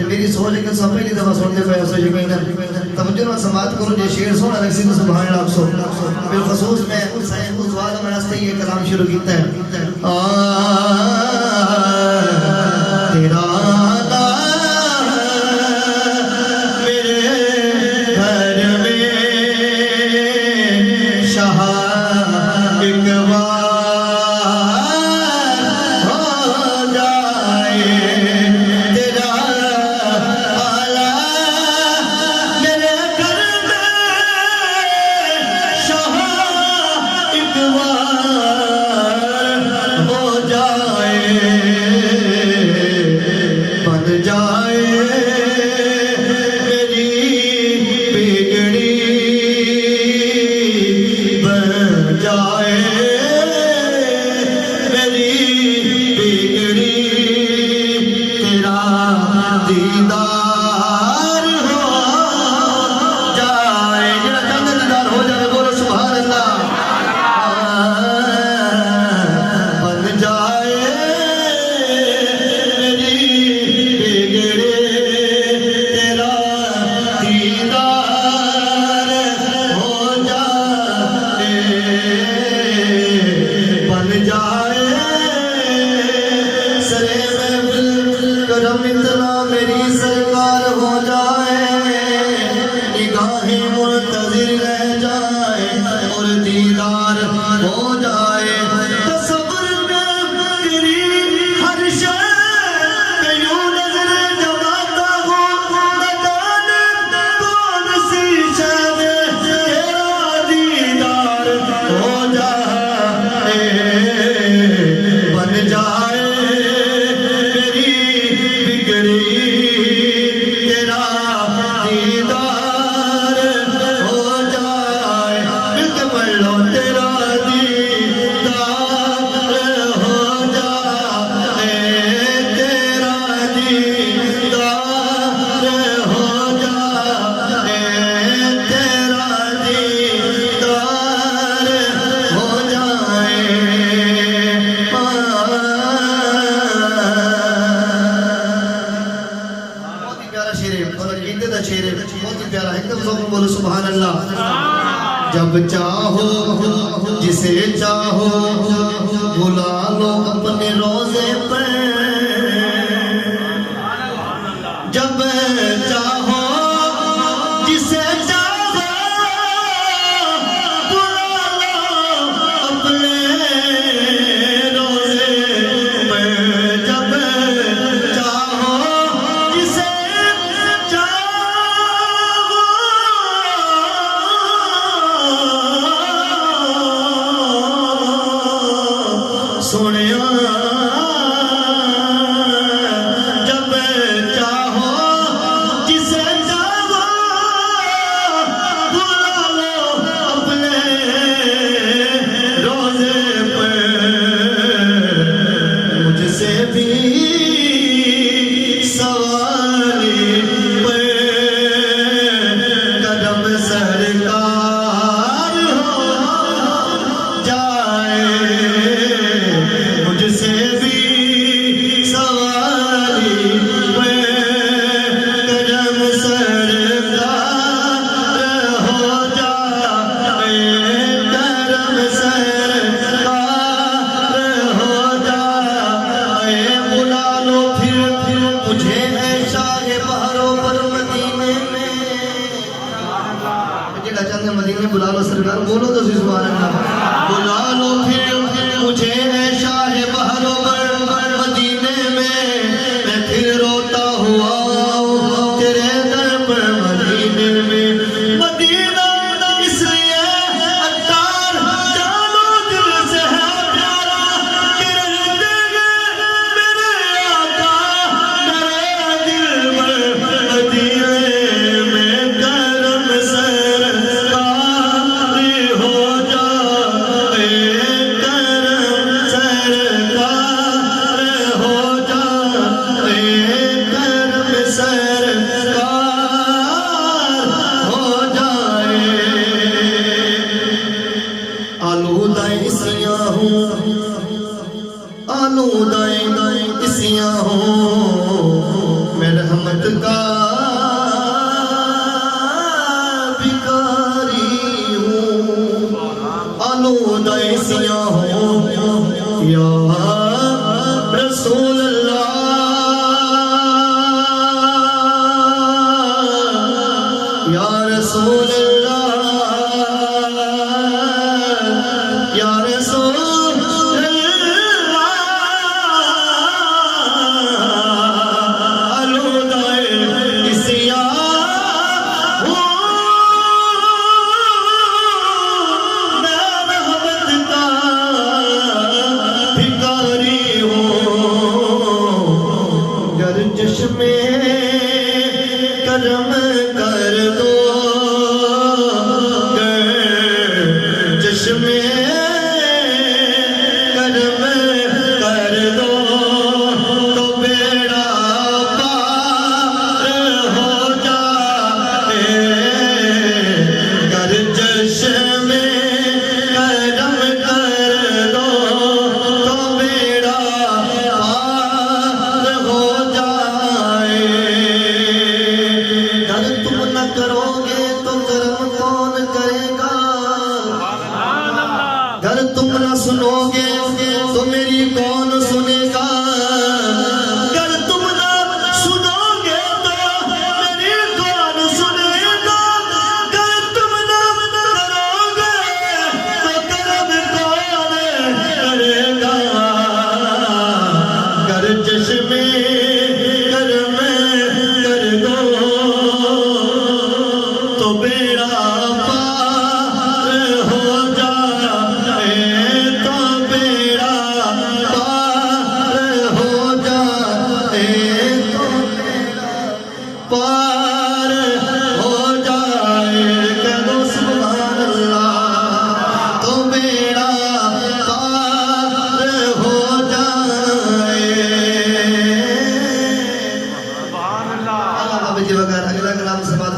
मेरी सोच है कि सब पहली दफा सुनते पे ऐसा यकीन है तवज्जो ना समात करो जे शेर सोना लग सी तो सुभान अल्लाह सो बिलखसूस मैं उस वाला में रास्ते ये कलाम शुरू कीता है तेरा जब चाहो जिसे चाहो बुला लो अपने रोजे पर जब चाहो जिसे चाहो बुला लो अपने रोजे पर जब चाहो जिसे सोनिया जब चाहो जिसे चाहो बुला लो अपने रोजे पे मुझसे भी सवारी पे कदम सरकार हो जाए मुझसे भी सवारी पे कदम सरकार हो जाए कदम सरकार हो जाए बुला लो फिर मुझे ऐसा है बहरों पर मदीने में जेड़ा चाहते मदीने बुला लो सरकार बोलो तो सुभान अल्लाह बुला लो फिर आलूदाए किसियां हो मैं रहमत का भिखारी हूँ। आलूदाए सियां हो या रसूल अल्लाह या रसूल चश्मे करम कर दो चश्मे करम कर दो तो बेड़ा पार हो जाए। कर चश्मे करम कर दो तो बेड़ा पार हो जाए। तुम न करोगे तो कर्म कौन करेगा। अगर तुम न सुनोगे तो मेरी कौन सुनेगा। अगर तुम न सुनोगे तो मेरी कौन सुनेगा। अगर तुम न करोगे तो कर्म कौन करेगा। अगर चश्मे कर्म कर दो तो बेड़ा पार हो जाए। तो बेड़ा पार हो जाए। तो बेड़ा पार हो जाए। कह दो सुभान अल्लाह। तो बेड़ा पार हो जाए। अल्लाह जी वगैरह अगला कलाम से बात